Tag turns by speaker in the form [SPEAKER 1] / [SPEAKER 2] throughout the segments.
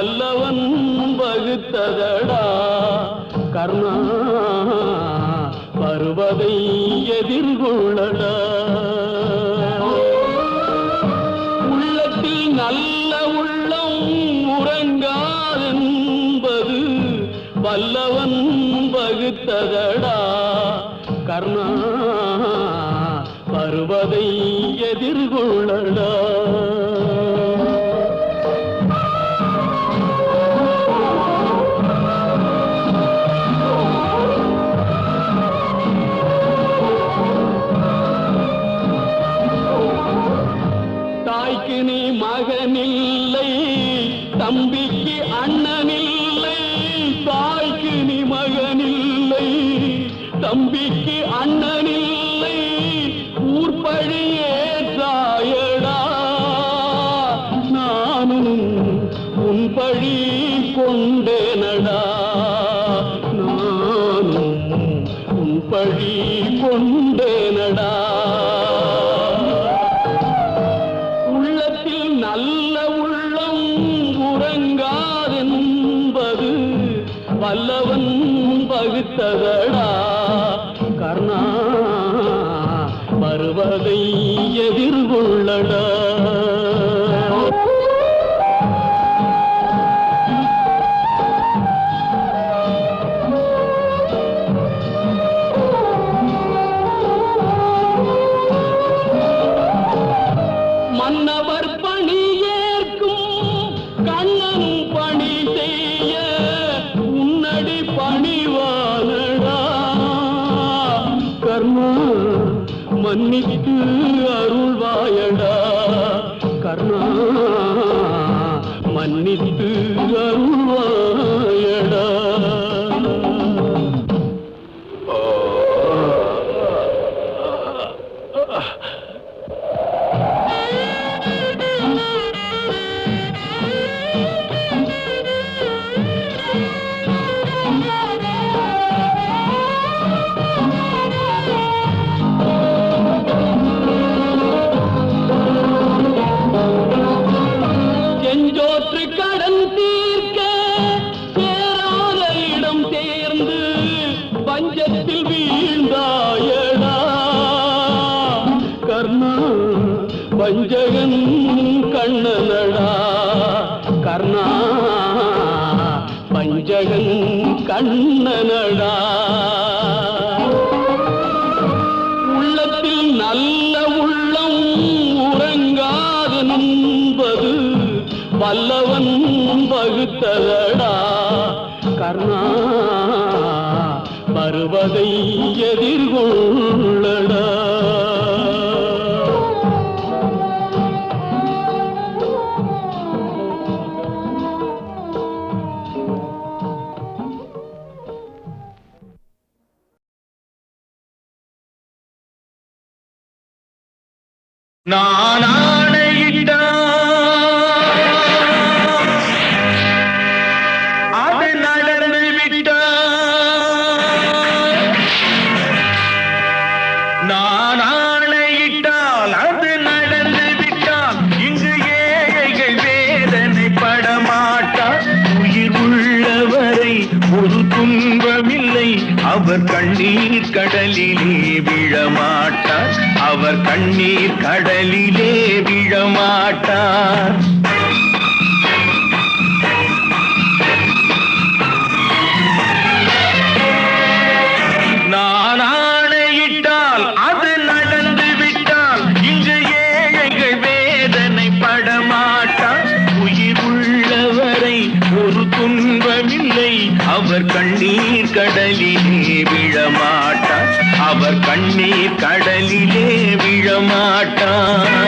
[SPEAKER 1] வல்லவன் வகுத்ததடா கர்ணா வருவதை எதிர்கொள்ளடா உள்ளத்தில் நல்ல உள்ளம் உறங்காதென்பது வல்லவன் வகுத்ததடா கர்ணா வருவதை எதிர்கொள்ளடா தாய்க்கு நீ மகனில்லை தம்பிக்கு அண்ணனில்லை தாய்க்கு நீ மகனில்லை தம்பிக்கு அண்ணனில்லை ஊர்பழியே தாயடா நானும் உன் பழி கொண்டேனடா நானும் உன் பழி கொண்டேனடா நல்ல உள்ளம் உறங்காதென்பது வல்லவன் வகுத்ததடா கர்ணா வருவதை எதிர்கொள்ளடா மன்னவர் பணி ஏற்கும் கண்ணன் பணி செய்ய உன்னடி பணிவானடா கர்ணா மன்னித்து அருள்வாயடா கர்ணா மன்னித்து அருள்வாயடா செஞ்சோற்று கடன் தீர்க்க சேராத இடம் சேர்ந்து பஞ்சத்தில் வீழ்ந்தாயடா கர்ணா வஞ்சகன் கண்ணனடா கர்ணா வஞ்சகன் கண்ணனடா உள்ளத்தில் நல்ல உள்ளம் உறங்காதென்பது வல்லவன் வகுத்ததடா கர்ணா வருவதை எதிர்கொள்ளடா நான் ஆணையிட்டான் அது நடந்து விட்டான் நான் ஆணையிட்டால் அது நடந்து விட்டால் இங்கு ஏழைகள் வேதனை படமாட்டார் உயிர் உள்ளவரை ஒரு துன்பமில்லை அவர் கண்ணீர் கடலிலே விழமாட்டார் அவர் கண்ணீர் கடலிலே விழமாட்டார் நான் ஆணையிட்டால் அது நடந்து விட்டால் இங்கு ஏழைகள் வேதனை படமாட்டார் உயிர் உள்ளவரை ஒரு துன்பமில்லை அவர் கண்ணீர் கடலிலே விழமாட்டார் அவர் கண்ணீர் கடலிலே விழமாட்டார்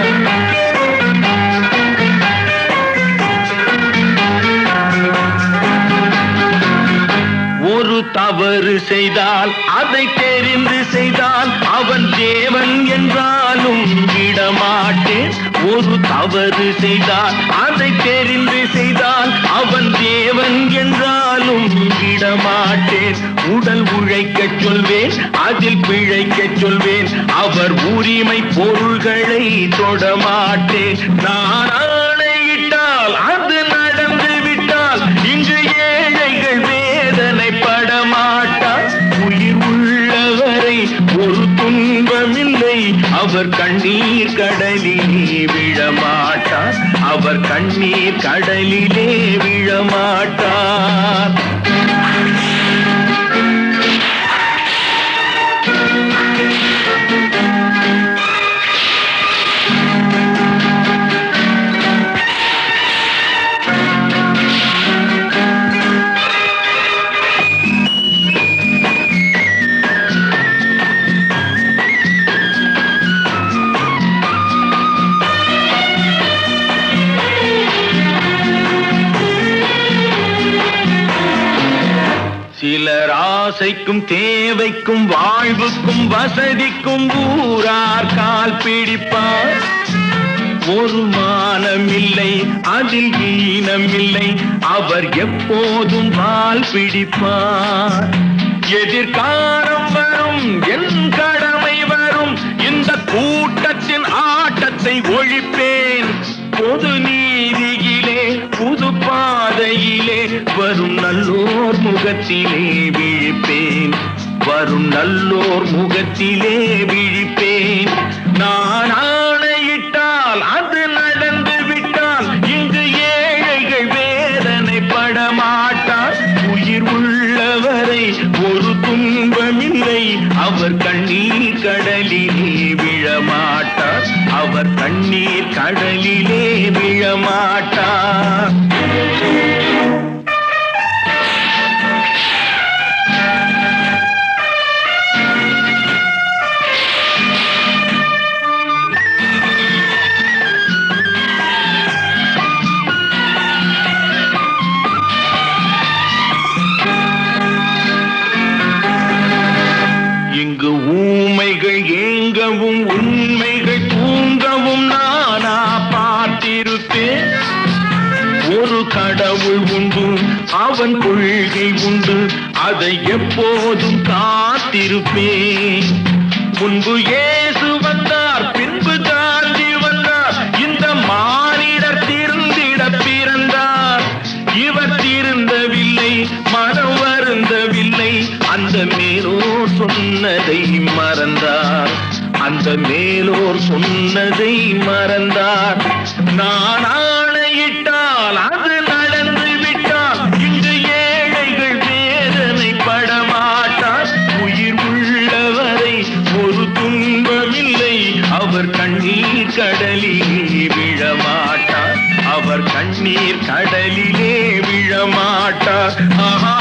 [SPEAKER 1] ஒரு தவறு செய்தால் அதை தெரிந்து செய்தால் அவன் தேவன் என்றாலும் விடமாட்டேன் ஒரு தவறு செய்தால் அதை தெரிந்து செய்தால் அவன் தேவன் என்றாலும் விடமாட்டேன் உடல் உழைக்கச் சொல்வேன் அதில் பிழைக்கச் சொல்வேன் அவர் உரிமை பொருள்களை தொடமாட்டேன் நான் ஆணையிட்டால் அது நடந்து விட்டால் துன்பமில்லை, அவர் கண்ணீர் கடலிலே விழமாட்டார், அவர் கண்ணீர் கடலிலே விழமாட்டார். சிலர் ஆசைக்கும் தேவைக்கும் வாழ்வுக்கும் வசதிக்கும் ஊரார் கால் பிடிப்பார். ஒரு மானமில்லை, அதில் ஈனமில்லை, அவர் எப்போதும் வால் பிடிப்பார். எதிர்காலம் வரும், என் கடமை வரும், இந்த கூட்டத்தின் ஆட்டத்தை ஒழிப்பேன். பொது நீதியிலே புது பாதையிலே வரும் நல்லோர் முகத்திலே விழிப்பேன், வரும் நல்லோர் முகத்திலே விழிப்பேன். நான் ஆணையிட்டால் அது நடந்து விட்டால் இங்கு ஏழைகள் வேதனைப்பட மாட்டார். உயிர் உள்ளவரை ஒரு துன்பமில்லை, அவர் கண்ணீர் கடலிலே விழமாட்டார், அவர் கண்ணீர் கடலிலே விழமாட்டார். இங்கு ஊமைகள் ஏங்கவும் உண்மைகள் தூங்கவும் நானா பார்த்திருப்பேன். ஒரு கடவுள் உண்டு, அவன் கொள்கை உண்டு, அதை எப்போதும் காத்திருப்பேன். முன்பு இயேசு வந்தார், பின்பு காந்தி வந்தார், இந்த மானிடர் திருந்திட பிறந்தார். இவர் திருந்தவில்லை, மனம் வருந்தவில்லை, அந்த மேலோர் சொன்னதை மறந்தார், அந்த மேலோர் சொன்னதை மறந்தார். நான் ஆணையிட்டால் அது நடந்து விட்டால் இங்கு ஏழைகள் வேதனைப்பட மாட்டார். உயிர் உள்ளவரை ஒரு துன்பமில்லை, அவர் கண்ணீர் கடலிலே விழமாட்டார், அவர் கண்ணீர் கடலிலே விழமாட்டார். ஆஹா.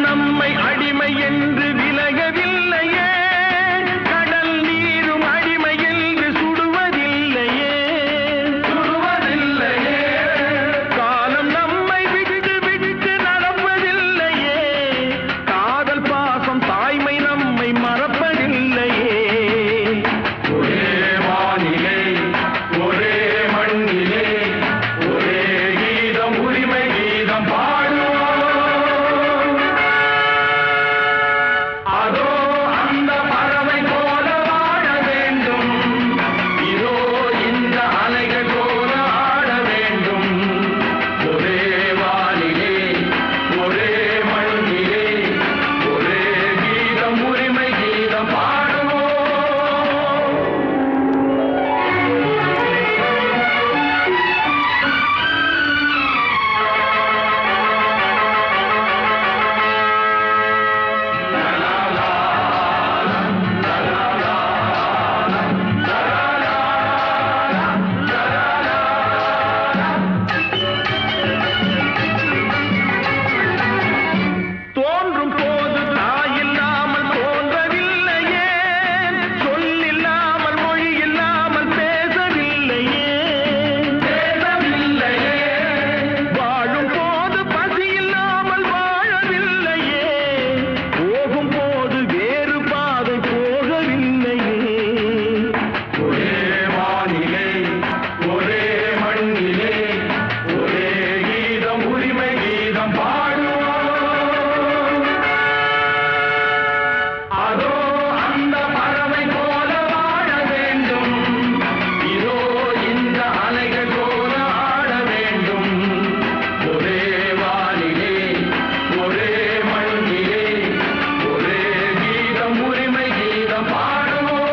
[SPEAKER 1] நம்மை அடிமை என்று விலகவில்லையே, கடல் நீரும் அடிமை என்று சுடுவதில்லையே, காலம் நம்மை விட்டு விட்டு நடப்பதில்லையே, காதல் பாசம் தாய்மை நம்மை மறப்பதில்லையே. ஒரே வானிலே ஒரே மண்ணிலே ஒரே கீதம் உரிமை கீதம் பாடுவோம். அதோ அந்த பறவை போல வாழ வேண்டும், இதோ இந்த அலைகள் போல ஆட வேண்டும். ஒரே வானிலே ஒரே மண்ணிலே ஒரே கீதம் உரிமை கீதம் பாடுவோம். தோன்றும் போது தாயில்லாமல் தோன்றவில்லையே, சொல்லில்லாமல் மொழி இல்லாமல் பேசவில்லையே, வாழும் போது பசி இல்லாமல் வாழவில்லையே, போகும் போது வேறு பாதை போகவில்லையே. ஒரே வானிலே ஒரே மண்ணிலே ஒரே கீதம் உரிமை கீதம் பாடுவோம். அதோ அந்த பறவை போல வாழ வேண்டும், இதோ இந்த அலைகள் போல ஆட வேண்டும். ஒரே வானிலே ஒரே மண்ணிலே ஒரே கீதம் உரிமை கீதம் பாடுவோம்.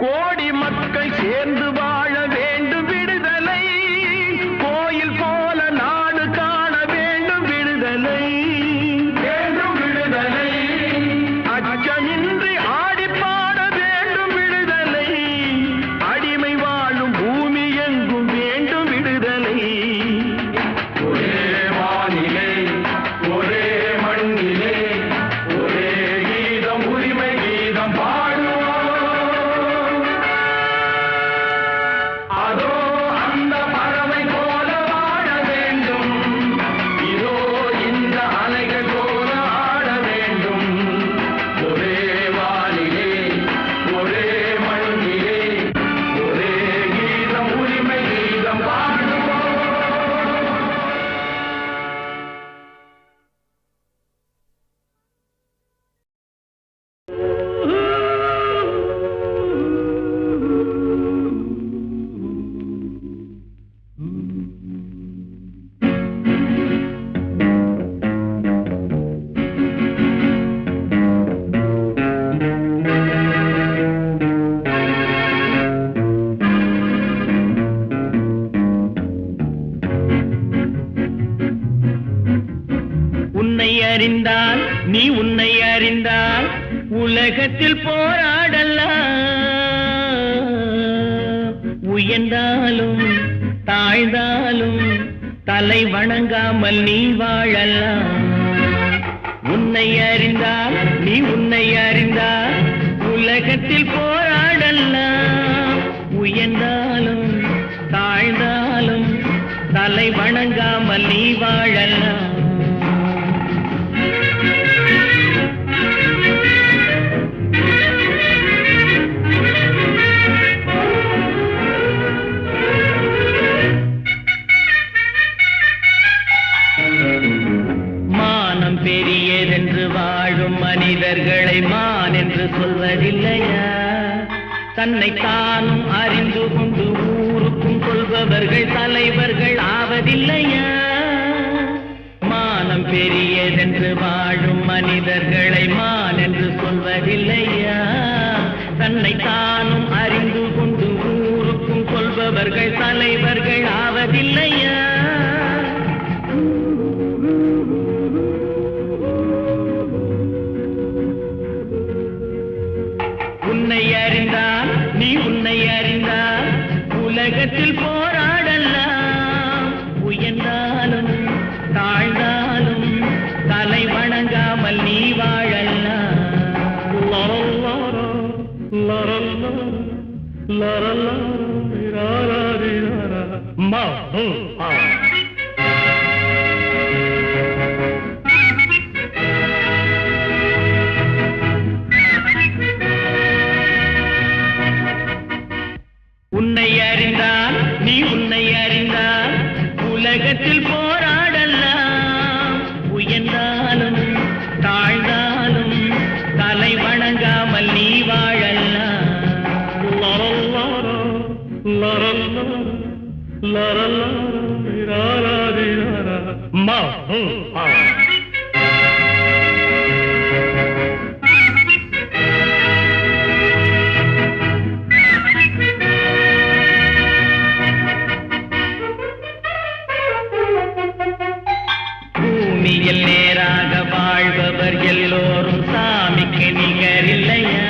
[SPEAKER 1] கோடி மக்கள் சேர்ந்து வாழ வேண்டும் விடுதலை, கோயில் போல நாடு காண வேண்டும் விடுதலை, அச்சமின்றி ஆடி பாட வேண்டும் விடுதலை, அடிமை வாழும் பூமி எங்கும் வேண்டும் விடுதலை. ஒரே வானிலே ஒரே மண்ணிலே ஒரே கீதம் உரிமை கீதம் பாடுவோம். அதோ அந்த பறவை போல வாழ வேண்டும், இதோ இந்த அலைகள் போல ஆட வேண்டும். ஒரே வானிலே ஒரே மண்ணிலே ஒரே கீதம் உரிமை கீதம் பாடுவோம். உன்னை அறிந்தால் நீ உன்னை அறிந்தால் உலகத்தில் போராடலாம், உயர்ந்தாலும் தாழ்ந்தாலும் தலை வணங்காமல் நீ வாழலாம். உன்னை அறிந்தால் நீ உன்னை அறிந்தால் உலகத்தில் போராடலாம், உயர்ந்தாலும் தாழ்ந்தாலும் தலை வணங்காமல் நீ வாழலாம். மானம் பெரியதென்று வாழும் மனிதர்களை மான் என்று சொல்வதில்லையா, தன்னை தானும் அறிந்து கொண்டு ஊருக்கும் கொள்பவர்கள் தலைவர்கள் ஆவதில்லையா. மானம் பெரியதென்று வாழும் மனிதர்களை மான் என்று சொல்வதில்லையா, தன்னை தானும் உலகத்தில் போராடலாம், உயர்ந்தாலும் தாழ்ந்தாலும் தலை வணங்காமல் நீ வாழலாம். உன்னை அறிந்தால் நீ உன்னை அறிந்தால் உலகத்தில் போராடலாம், உயர்ந்தாலும் தாழ்ந்தாலும் தலை வணங்காமல் நீ வாழலாம். பூமியில் நேராக வாழ்பவர் எல்லோரும் சாமிக்கு நிகரில்லையா?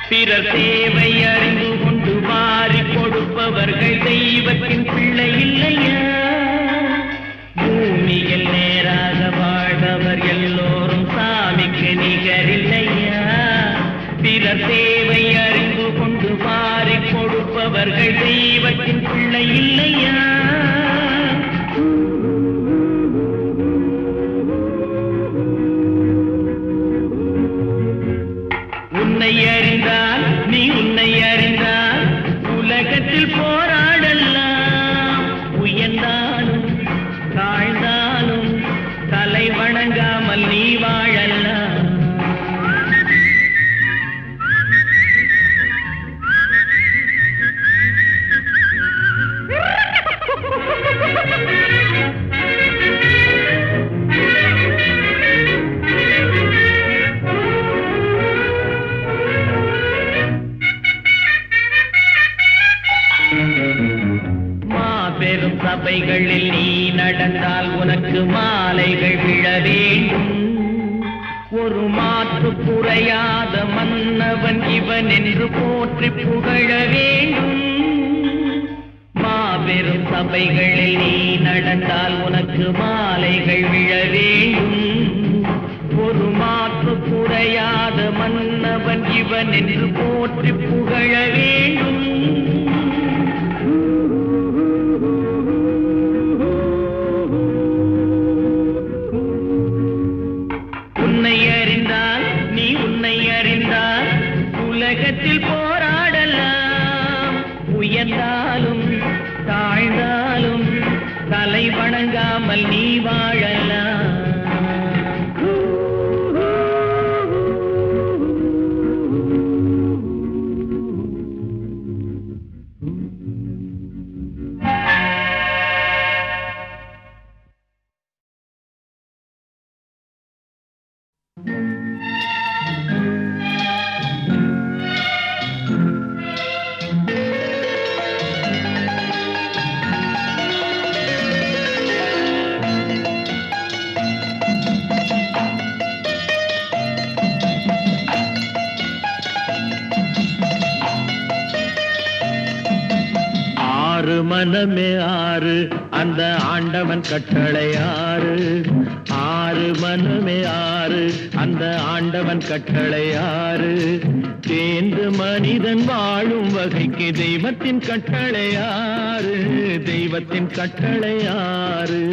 [SPEAKER 1] பிறர் தேவை அறிந்து கொண்டு வாரி கொடுப்பவர்கள் தெய்வத்தின் பிள்ளை இல்லையா? பூமியில் நேராக வாழ்பவர் எல்லோரும் சாமிக்கு நிகரில்லையா? பிறர் தேவை அறிந்து கொண்டு வாரி கொடுப்பவர்கள் தெய்வத்தின் பிள்ளை இல்லையா? உன்னை அறிந்தால் நீ உன்னை அறிந்தால் உலகத்தில் போராடலாம், உயர்ந்தாலும் தாழ்ந்தாலும் தலை வணங்காமல் நீ வாழலாம். மாபெரும் சபைகளில் நீ நடந்தால் உனக்கு மாலைகள் விழ வேண்டும். ஒரு மாற்று குறையாத மன்னவன் இவன் என்று போற்றி புகழ வேண்டும். மாபெரும் சபைகளில் நீ நடந்தால் உனக்கு மாலைகள் விழ வேண்டும். ஒரு மாற்று குறையாத மன்னவன் இவன் என்று போற்றி புகழ வேண்டும். உன்னை அறிந்தால் நீ உன்னை அறிந்தால் உலகத்தில் போராடலாம், உயர்ந்தாலும் தாழ்ந்தாலும் தலை வணங்காமல் நீ வாழலாம். மனமே ஆறு அந்த ஆண்டவன் கட்டளை ஆறு. ஆறு மனமே ஆறு அந்த ஆண்டவன் கட்டளை ஆறு. தேர்ந்து மனிதன் வாழும் வகைக்கு தெய்வத்தின் கட்டளை ஆறு. தெய்வத்தின் கட்டளை ஆறு.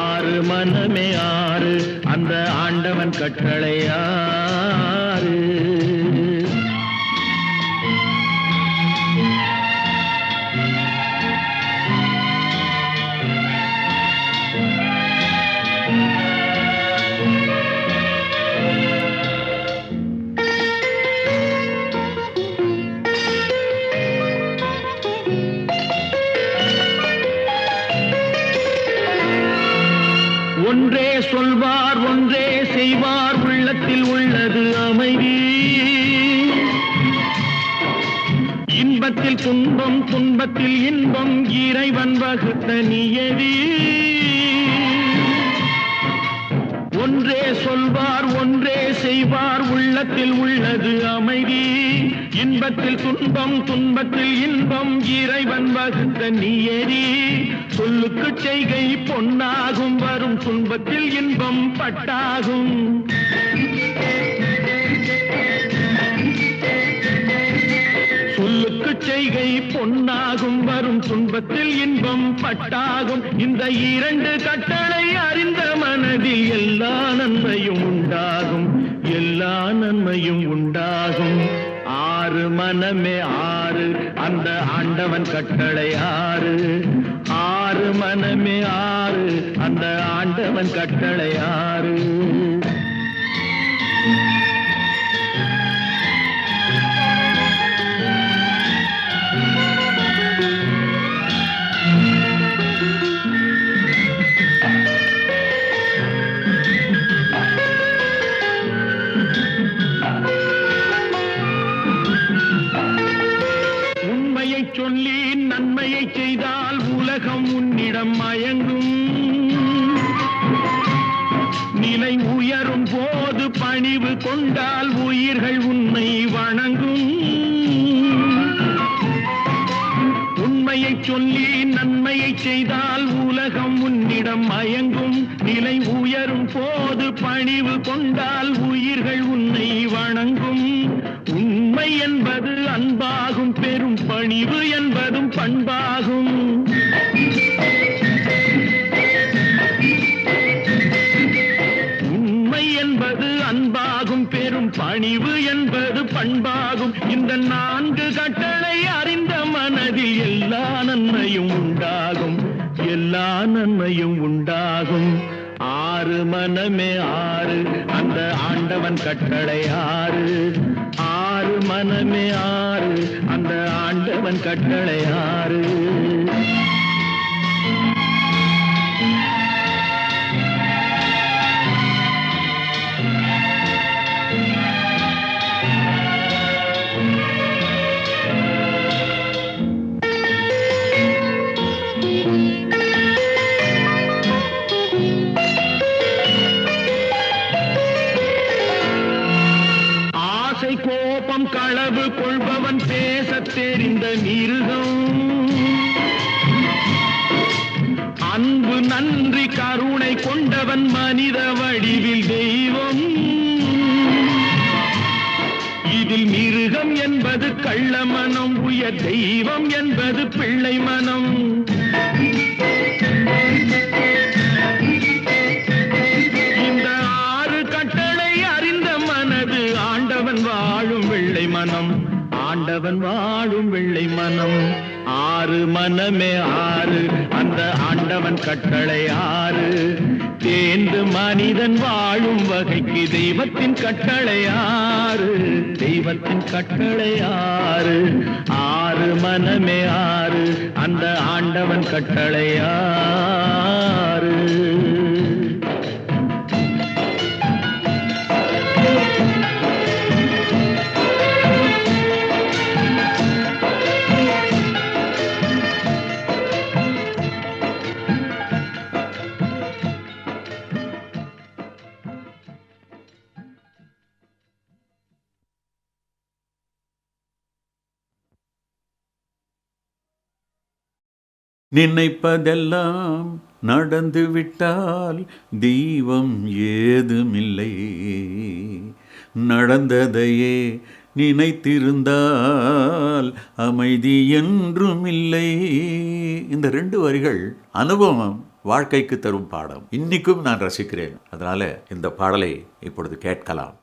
[SPEAKER 1] ஆறு மனமே ஆறு அந்த ஆண்டவன் கட்டளை ஆறு. ஒன்றே சொல்வார் ஒன்றே செய்வார் உள்ளத்தில் உள்ளது அமைதி. இன்பத்தில் துன்பம் துன்பத்தில் இன்பம் இறைவன் வகுத்த நியதி. ஒன்றே சொல்வார் ஒன்றே செய்வார் உள்ளத்தில் உள்ளது அமைதி. இன்பத்தில் துன்பம் துன்பத்தில் இன்பம் இறைவன் வகுத்த நீயடி. சொல்லுக்கு செய்கை பொன்னாகும் வரும் துன்பத்தில் இன்பம் பட்டாகும். சொல்லுக்கு செய்கை பொன்னாகும் வரும் துன்பத்தில் இன்பம் பட்டாகும். இந்த இரண்டு கட்டளை அறிந்த மனதில் எல்லா நன்மையும் உண்டாகும், எல்லா நன்மையும் உண்டாகும். ஆறு மனமே ஆறு அந்த ஆண்டவன் கட்டளை ஆறு. ஆறு மனமே ஆறு அந்த ஆண்டவன் கட்டளை ஆறு. சொல்லி நன்மையை செய்தால் உலகம் உன்னிடம் மயங்கும். நிலை உயரும் போது பணிவு கொண்டால் உயிர்கள் உன்னை வணங்கும். உண்மையை சொல்லி நன்மையை செய்தால் உலகம் உன்னிடம் மயங்கும். நிலை உயரும் போது பணிவு கொண்டால் உயிர்கள் உன்னை வணங்கும். உண்மை என்பது அன்பாகும், பெரும் பணிவு என்பதும் பண்பாகும். உண்மை என்பது அன்பாகும், பெரும் பணிவு என்பது பண்பாகும். இந்த நான்கு கட்டளை அறிந்த மனதில் எல்லா நன்மையும் உண்டாகும், எல்லா நன்மையும் உண்டாகும். ஆறு மனமே ஆறு அந்த ஆண்டவன் கட்டளை ஆறு. ஆறு மனமே ஆறு அந்த ஆண்டவன் கட்டளை ஆறு. கோபம் களவு கொள்பவன் பேசத் தெரிந்த மிருகம். அன்பு நன்றி கருணை கொண்டவன் மனித வடிவில் தெய்வம். இதில் மிருகம் என்பது கள்ள மனம், உயர் தெய்வம் என்பது பிள்ளை மனம். இந்த ஆறு கட்டளை அறிந்த மனது ஆண்டவன் வாழும் வெள்ளை மனம், ஆண்டவன் வாழும் வெள்ளை மனம். ஆறு மனமே ஆறு அந்த ஆண்டவன் கட்டளை ஆறு. தேர்ந்து மனிதன் வாழும் வகைக்கு தெய்வத்தின் கட்டளை ஆறு, தெய்வத்தின் கட்டளை ஆறு. ஆறு மனமே ஆறு அந்த ஆண்டவன் கட்டளை ஆறு.
[SPEAKER 2] நினைப்பதெல்லாம் நடந்துவிட்டால் தெய்வம் ஏதுமில்லை. நடந்ததையே நினைத்திருந்தால் அமைதி என்றும் இல்லை. இந்த 2 வரிகள் அனுபவம் வாழ்க்கைக்கு தரும் பாடம். இன்னைக்கும் நான் ரசிக்கிறேன். அதனால இந்த பாடலை இப்பொழுது கேட்கலாம்.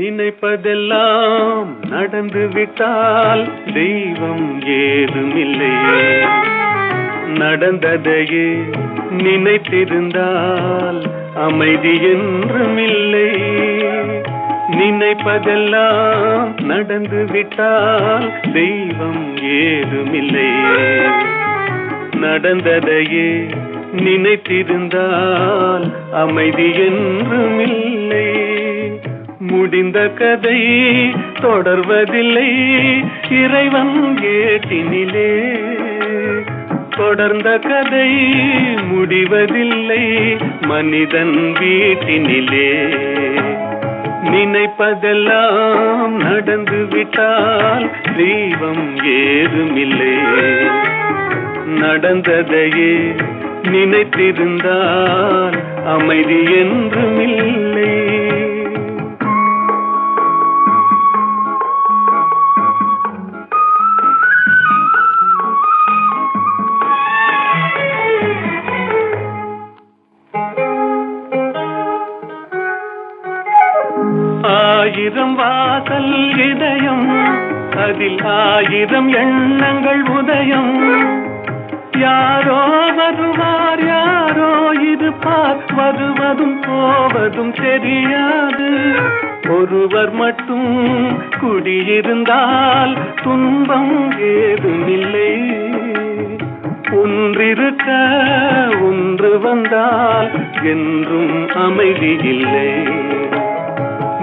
[SPEAKER 1] நினைப்பதெல்லாம் நடந்து விட்டால் தெய்வம் ஏதுமில்லை. நடந்ததையே நினைத்திருந்தால் அமைதி என்றும் இல்லை. நினைப்பதெல்லாம் நடந்து விட்டால் தெய்வம் ஏதுமில்லை. நடந்ததையே நினைத்திருந்தால் அமைதி என்றுமில்லை. முடிந்த கதை தொடர்வதில்லை இறைவன் ஏட்டினிலே. தொடர்ந்த கதை முடிவதில்லை மனிதன் வீட்டினிலே. நினைப்பதெல்லாம் நடந்து விட்டால் தெய்வம் ஏதுமில்லை. நடந்ததையே நினைத்திருந்தால் அமைதி என்றுமில்லை. ஆயிரம் வாசல் இதயம் அதில் ஆயிரம் எண்ணங்கள் உதயம். யாரோ வருவார் யாரோ இருப்பார் வருவதும் போவதும் தெரியாது. ஒருவர் மட்டும் குடியிருந்தால் துன்பம் ஏதுமில்லை. ஒன்றிருக்க ஒன்று வந்தால் என்றும் அமைதி இல்லை.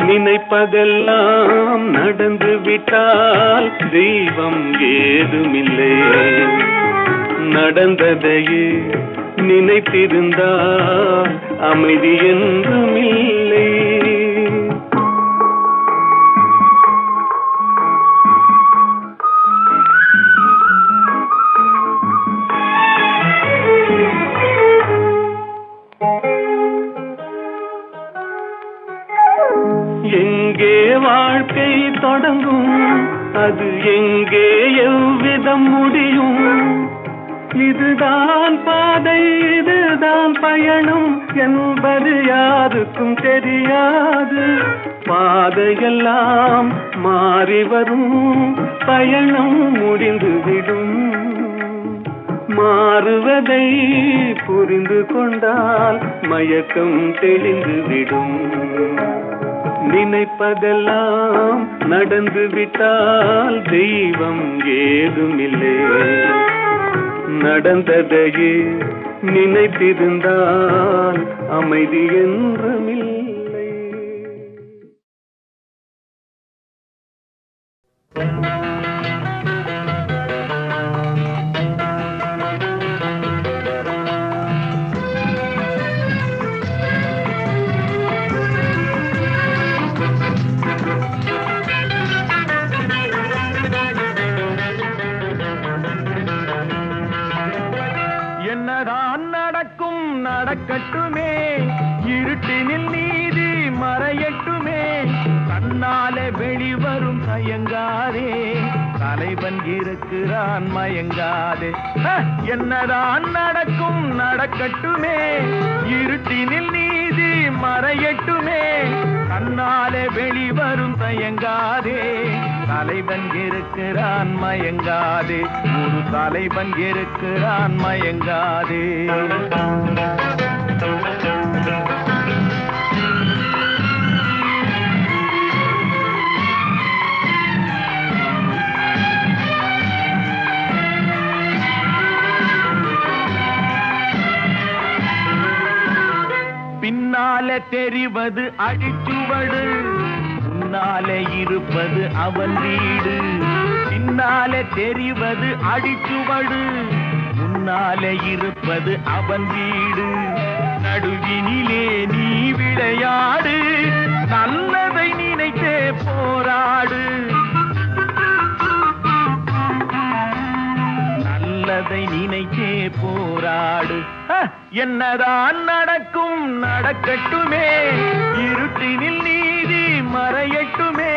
[SPEAKER 1] நினைப்பதெல்லாம் நடந்து விட்டால் தெய்வம் ஏதுமில்லை. நடந்ததையே நினைத்திருந்தால் அமைதி என்றுமில்லை. எங்கே வாழ்க்கை தொடங்கும் அது எங்கே எவ்விதம் முடியும். இதுதான் பாதை இதுதான் பயணம் என்பது யாருக்கும் தெரியாது. பாதையெல்லாம் மாறி வரும் பயணம் முடிந்துவிடும். மாறுவதை புரிந்து கொண்டால் மயக்கம் தெளிந்துவிடும். நினைப்பதெல்லாம் நடந்து விட்டால் தெய்வம் ஏதுமில்லை. நடந்ததையே நினைத்திருந்தால் அமைதி என்றுமில்லை. என்னதான் நடக்கும் நடக்கட்டுமே இருட்டினில் நீதி மறையட்டுமே. தன்னாலே வெளிவரும் தயங்காதே தலைவன் இருக்கிறான் மயங்காதே. என்னதான் நடக்கும் நடக்கட்டுமே இருட்டினில் நீதி மறையட்டுமே. தன்னாலே வெளிவரும் தயங்காதே தலைவன் இருக்கிறான் மயங்காதே. ஒரு தலைவன் இருக்கிறான் மயங்காதே. பின்னாலே தெரிவது அடிச்சுவடு முன்னாலே இருப்பது அவன் வீடு. பின்னாலே தெரிவது அடிச்சுவடு முன்னாலே இருப்பது அவன் வீடு. நடுவினிலே நீ விளையாடு நல்லதை நினைத்தே போராடு. நல்லதை நினைத்தே போராடு. என்னதான் நடக்கும் நடக்கட்டுமே இருட்டினில் நீதி மறையட்டுமே.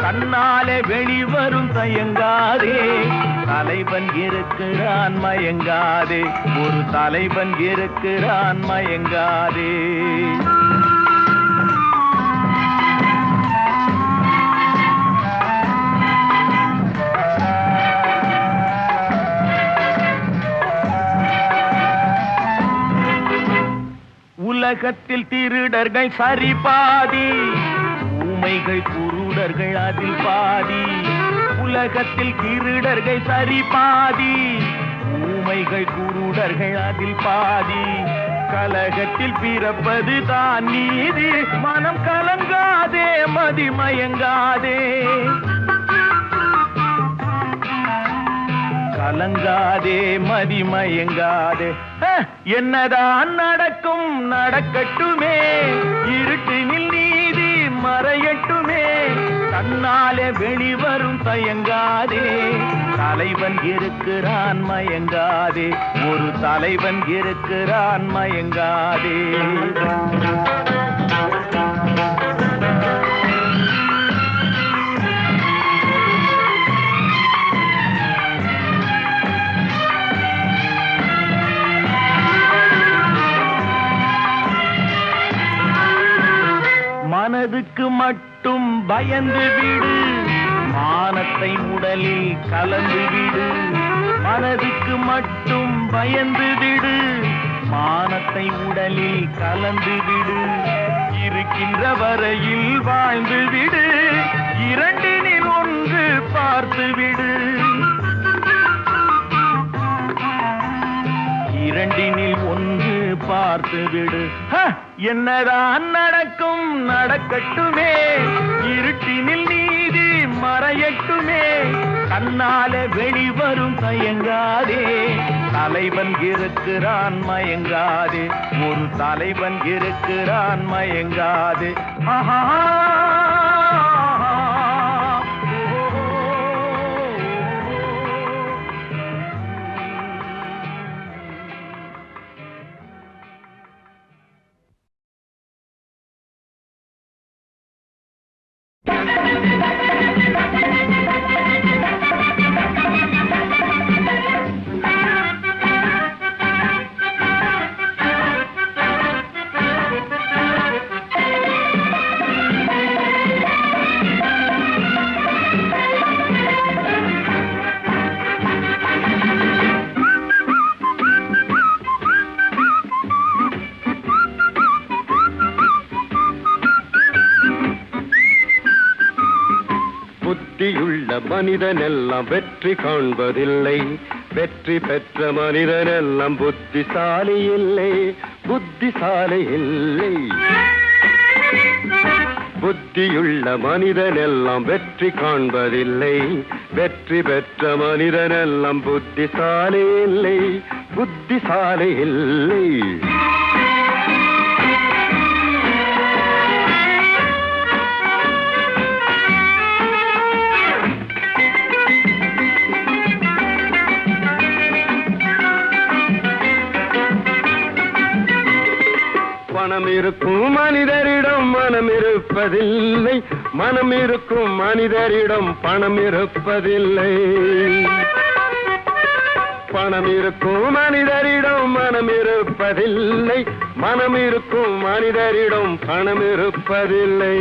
[SPEAKER 1] தன்னாலே வெளிவரும் தயங்காதே தலைவன் இருக்கிறான் மயங்காதே. ஒரு தலைவன் இருக்கிறான் மயங்காதே. உலகத்தில் திருடர்கள் சரிபாதி ஊமைகள் குருடர்கள் அதில் பாதி, உலகத்தில் திருடர்கள் சரி பாதி. ஊமைகள் குருடர்கள் அதில் பாதி, கலகத்தில் பிறப்பது தான் நீதி. மனம் கலங்காதே, மதிமயங்காதே, கலங்காதே, மதிமயங்காதே. என்னதான் நடக்கும் நடக்கட்டுமே, இருட்டினில் நீதி மறையட்டுமே. தன்னாலே வெளிவரும் தயங்காதே, தலைவன் இருக்கிறான் மயங்காதே, ஒரு தலைவன் இருக்கிறான் மயங்காதே. மனதுக்கு மட்டும் பயந்து விடு, மானத்தை உடலில் கலந்து விடு. மனதுக்கு மட்டும் பயந்து விடு, மானத்தை உடலில் கலந்து விடு. இருக்கின்ற வரையில் வாழ்ந்து விடு, இரண்டினில் ஒன்று பார்த்து விடு. இரண்டினில் ஒன்று பார்த்து விடு. என்னதான் நடக்கும் நடக்கட்டுமே, இருட்டினில் நீதி மறையட்டுமே. தன்னாலே வெளிவரும் தயங்காதே, தலைவன் இருக்கிறான் மயங்காதே, ஒரு தலைவன் இருக்கிறான் மயங்காதே. ஆஹா
[SPEAKER 3] புத்தியுள்ள மனிதனெல்லாம் வெற்றி காண்பதில்லை, வெற்றி பெற்ற மனிதனெல்லாம் புத்திசாலி இல்லை, புத்திசாலி இல்லை. புத்தியுள்ள மனிதனெல்லாம் வெற்றி காண்பதில்லை, வெற்றி பெற்ற மனிதனெல்லாம் புத்திசாலி இல்லை, புத்திசாலி இல்லை. மனம் இருக்கும் மனிதரிடம் மனம் இருப்பதில்லை, மனம் இருக்கும் மனிதரிடம் பணம் இருப்பதில்லை. பணம் இருக்கும் மனிதரிடம் மனம் இருப்பதில்லை, மனம் இருக்கும் மனிதரிடம் பணம் இருப்பதில்லை.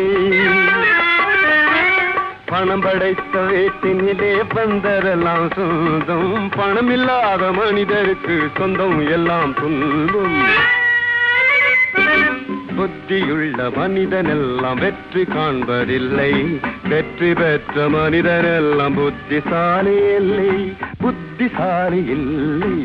[SPEAKER 3] பணம் படைத்த வீட்டினிலே வந்ததெல்லாம் சொந்தம், பணம் இல்லாத மனிதருக்கு சொந்தம் எல்லாம் துன்பம். புத்தியுள்ள மனிதனெல்லாம் வெற்றி காண்பதில்லை, வெற்றி பெற்ற மனிதனெல்லாம் புத்திசாலி இல்லை, புத்திசாலி இல்லை.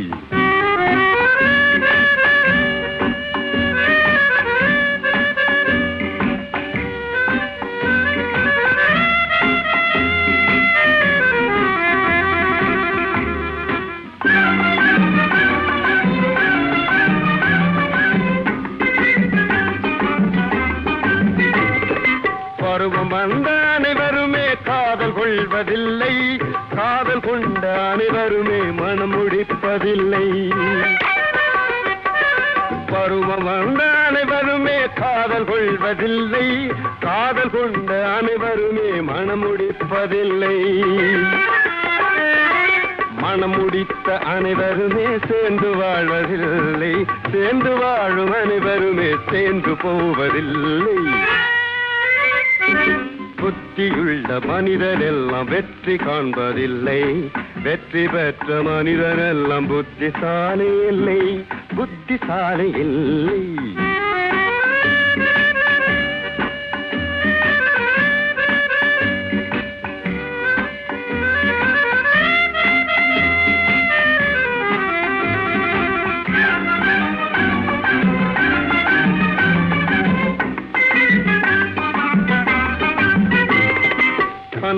[SPEAKER 3] பருவம் வந்த அனைவருமே காதல் கொள்வதில்லை, காதல் கொண்ட அனைவருமே மனம் முடிப்பதில்லை. பருவம் வந்த அனைவருமே காதல் கொள்வதில்லை, காதல் கொண்ட அனைவருமே மனம் முடிப்பதில்லை. மனம் முடித்த அனைவருமே சேர்ந்து வாழ்வதில்லை, சேர்ந்து வாழும் அனைவருமே சேர்ந்து போவதில்லை. புத்தியுள்ள மனிதனெல்லாம் வெற்றி காண்பதில்லை, வெற்றி பெற்ற மனிதனெல்லாம் புத்திசாலி இல்லை, புத்திசாலி இல்லை.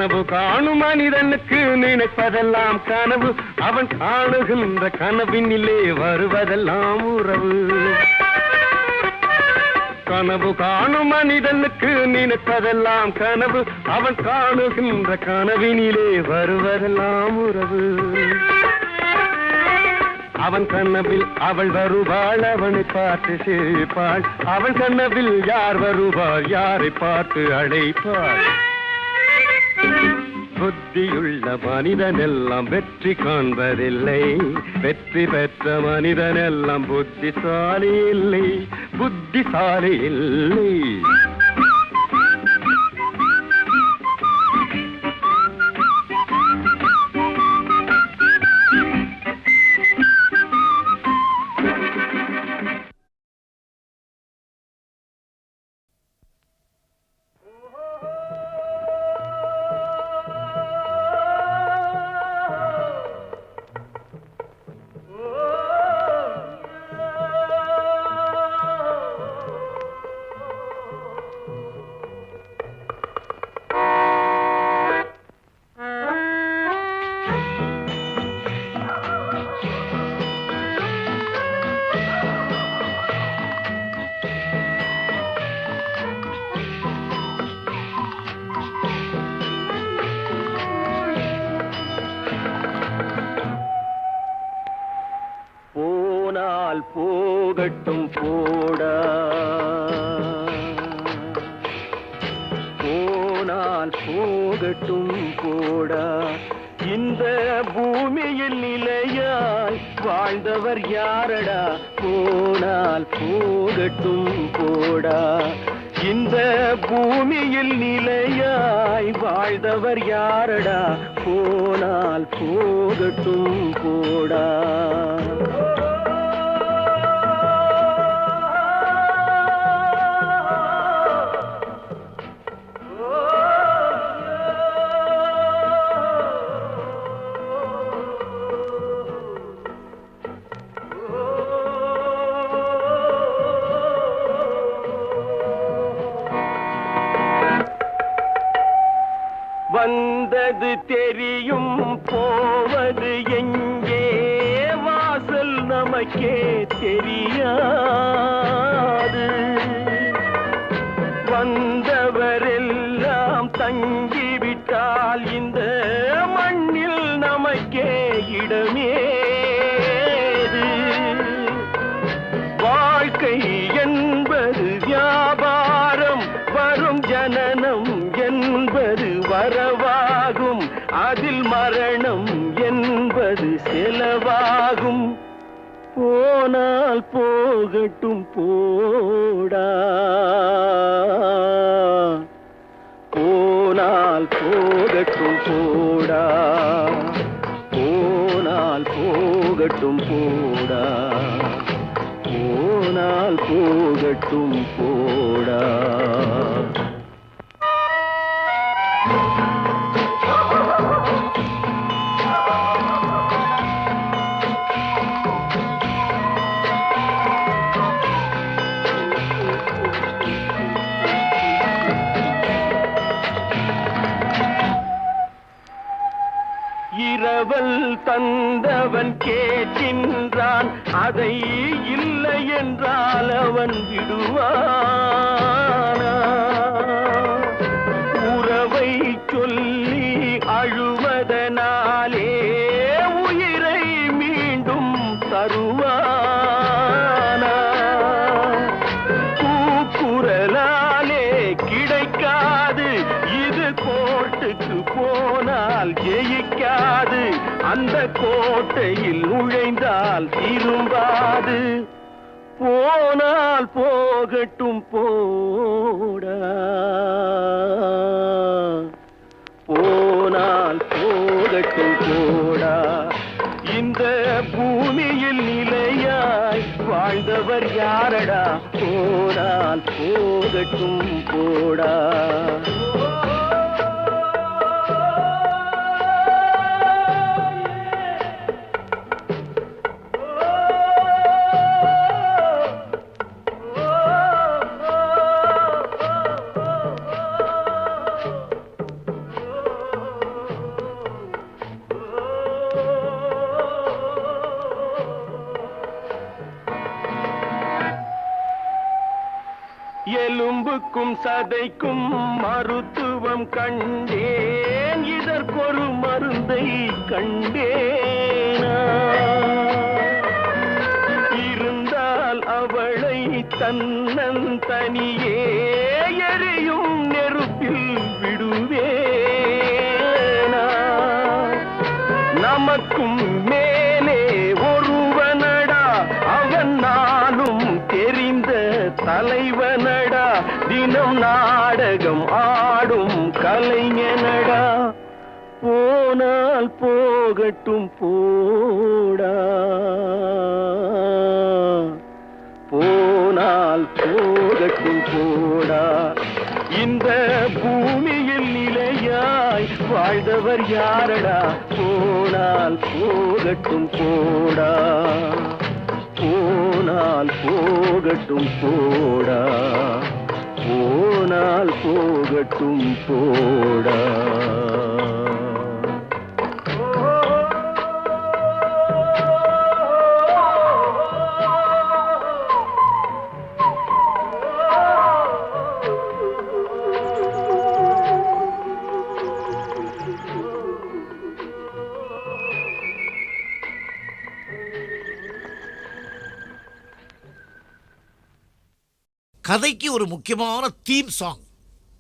[SPEAKER 3] கனவு காணும் மனிதனுக்கு நினைப்பதெல்லாம் கனவு, அவன் காணுகின்ற கனவினிலே வருவதெல்லாம் உறவு. கனவு காணும் மனிதனுக்கு நினைப்பதெல்லாம் கனவு, அவன் காணுகின்ற கனவினிலே வருவதெல்லாம் உறவு. அவன் கனவில் அவள் வருவாள், அவனை பார்த்து சிரிப்பாள். அவன் கனவில் யார் வருவாள், யாரை பார்த்து அழைப்பாள். புத்தியுள்ள மனிதனெல்லாம் வெற்றி காண்பதில்லை, வெற்றி பெற்ற மனிதனெல்லாம் புத்திசாலி இல்லை, புத்திசாலி இல்லை. போகட்டும் போடா, போனால் போகட்டும் போடா. இந்த பூமியில் நிலையாய் வாழ்ந்தவர் யாரடா, போனால் போகட்டும் போடா. இந்த பூமியில் நிலையாய் வாழ்ந்தவர் யாரடா, போனால் போகட்டும் போடா. வந்தது தெரியும், போவது எங்கே, வாசல் நமக்கே தெரியாது. வந்தவரெல்லாம் தங்கிவிட்டால் இந்த மண்ணில் நமக்கே இடமேது. வாழ்க்கை என்பது வியாபாரம், வரும் ஜனனம் என்பது வரவாகும், அதில் மரணம் என்பது செலவாகும். போனால் போகட்டும் போடா, போனால் போகட்டும் போடா, போனால் போகட்டும் போடா, போனால் போகட்டும் போடா. இரவல் தந்தவன் கேட்கின்றான், அதை இல்லை என்றால் அவன் விடுவானா? உறவை சொல்லி அழுவதனாலே உயிரை மீண்டும் தருவானா? கூக்குரலாலே கிடைக்காது, இது கோர்ட்டுக்கு போனால் ஜெயிக்காது, அந்த கோட்டையில் நுழைந்தால் திரும்பாது. போனால் போகட்டும் போடா, போனால் போகட்டும் போடா. இந்த பூமியில் நிலையாய் வாழ்ந்தவர் யாரடா, போனால் போகட்டும் போடா. எலும்புக்கும் சதைக்கும் மருத்துவம் கண்டேன், இதற்கொரு மருந்தை கண்டேனா. இருந்தால் அவளை தன்னந்தனியே எரியும் நெருப்பில் விடுவேனா. நமக்கும் மேலே ஒருவனடா, அவன் நானும் தெரிந்த தலைவனடா, தினம் நாடகம் ஆடும் கலைஞனடா. போனால் போகட்டும் போடா, போனால் போகட்டும் போடா. இந்த பூமியில் நிலையாய் வாழ்ந்தவர் யாரடா, போனால் போகட்டும் போடா, போனால் போகட்டும் போடா, போனால் போகட்டும் போடா.
[SPEAKER 4] கதைக்கு ஒரு முக்கியமான தீம் சாங்.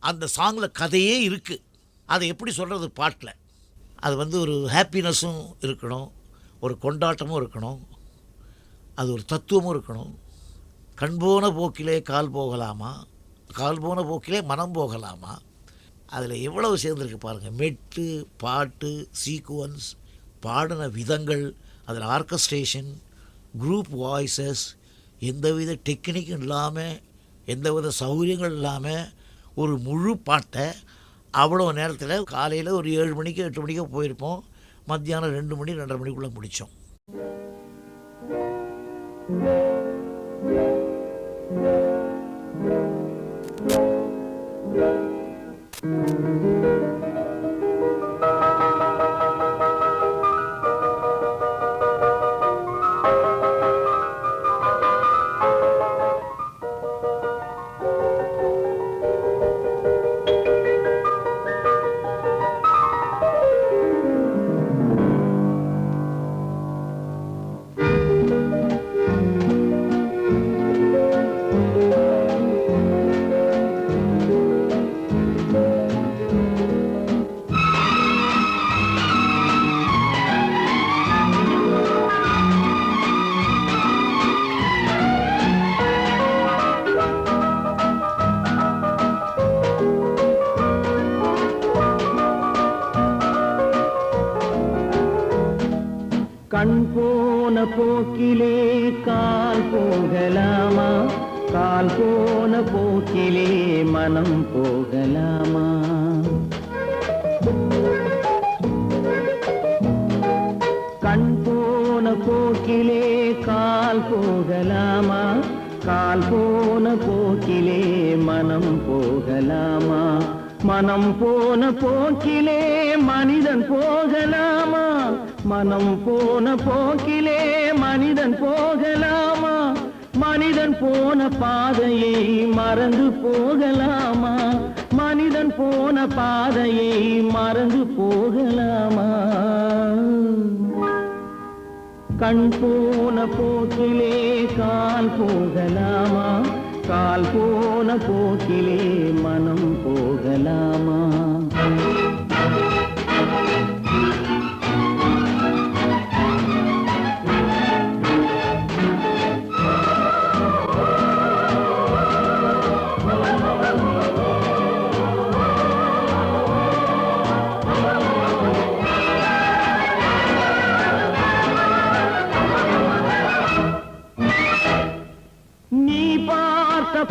[SPEAKER 4] அந்த சாங்கில் கதையே இருக்குது. அதை எப்படி சொல்கிறது பாட்டில்? அது ஒரு ஹாப்பினஸும் இருக்கணும், ஒரு கொண்டாட்டமும் இருக்கணும், அது ஒரு தத்துவமும் இருக்கணும். கண் போன போக்கிலே கால் போகலாமா, கால் போன போக்கிலே மனம் போகலாமா. அதில் எவ்வளவு சேர்ந்துருக்கு பாருங்கள். மெட்டு, பாட்டு, சீக்குவன்ஸ், பாடின விதங்கள், அதில் ஆர்கஸ்ட்ரேஷன், குரூப் வாய்ஸஸ், எந்தவித டெக்னிக்கும் இல்லாமல், எந்தவித சௌகரியங்கள் இல்லாமல் ஒரு முழு பாட்டை அவ்வளோ நேரத்தில் காலையில் ஒரு 7 மணிக்கு 8 மணிக்கோ போயிருப்போம், மத்தியானம் 2 மணி 2:30 மணிக்குள்ளே முடித்தோம். கண் போன போக்கிலே கால் போகலாமா, கால் போன போக்கிலே மனம் போகலாமா. கண் போன போக்கிலே கால் போகலாமா, கால் போன போக்கிலே மனம் போகலாமா. மனம் போன போக்கிலே மனிதன் போகலாமா, மனம் போன போக்கிலே மனிதன் போகலாமா. மனிதன் போன பாதையை மறந்து போகலாமா, மனிதன் போன பாதையை மறந்து போகலாமா. கண் போன போக்கிலே கால் போகலாமா, கால் போன போக்கிலே மனம் போகலாமா.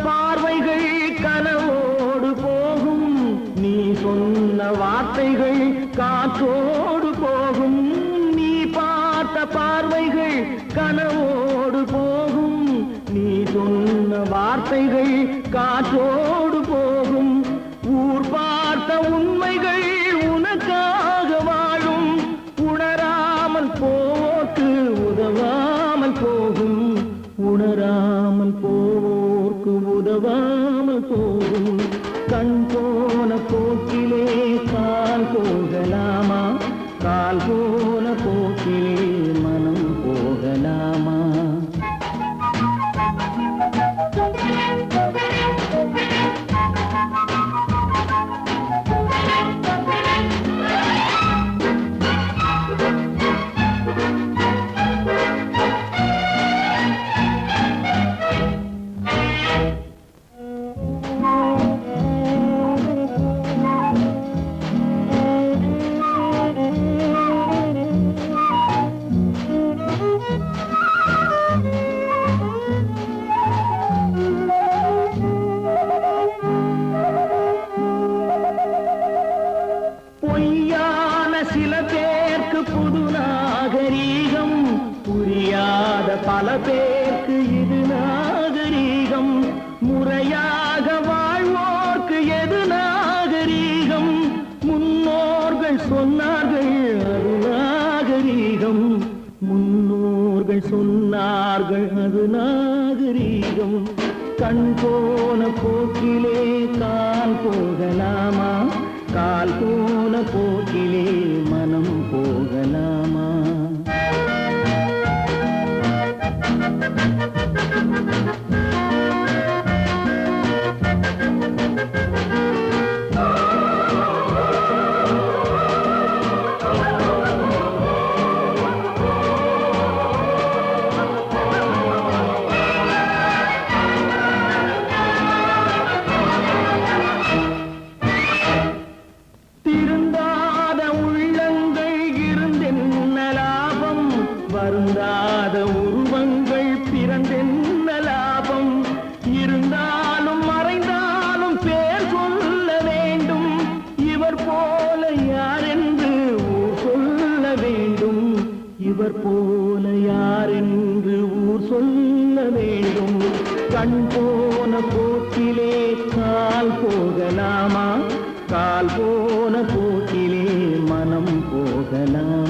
[SPEAKER 4] பார்வைகள் கனவோடு போகும், நீ சொன்ன வார்த்தைகள் காற்றோடு போகும். நீ பார்த்த பார்வைகள் கனவோடு போகும், நீ சொன்ன வார்த்தைகள் காற்றோடு போகும். ஊர் பார்த்த உண்மைகள் உனக்காக வாழும், உணராமல் போக்கு உதவாமல் போகும், உணராமல் போக்கு உதவாமல்
[SPEAKER 5] போகும் கண் போன போக்கிலே கால் போகலாமா கால் போன போக்கிலே மனம் போகலாமா பொய்யான சில பேருக்கு புது நாகரீகம் புரியாத பல பேருக்கு இது நாகரீகம் முறையாக வாழ்வோர்க்கு எது நாகரீகம் முன்னோர்கள் சொன்னார்கள் அது நாகரீகம் முன்னோர்கள் சொன்னார்கள் அது நாகரீகம் கண் போன போக்கிலே கால் போகலாமா கால் போன போக்கிலே மனம் போகலாமா திருந்தாத உள்ளங்கள் இருந்தென்ன லாபம் வருந்தாத உருவங்கள் பிறந்தென்ன லாபம் இருந்தாலும் மறைந்தாலும் பேர் சொல்ல வேண்டும் இவர் போல யாரென்று ஊர் சொல்ல வேண்டும் இவர் போல யாரென்று ஊர் சொல்ல வேண்டும் கண் போன போக்கிலே கால் போகலாமா கால் போன போக்கிலே மனம் போகலாம்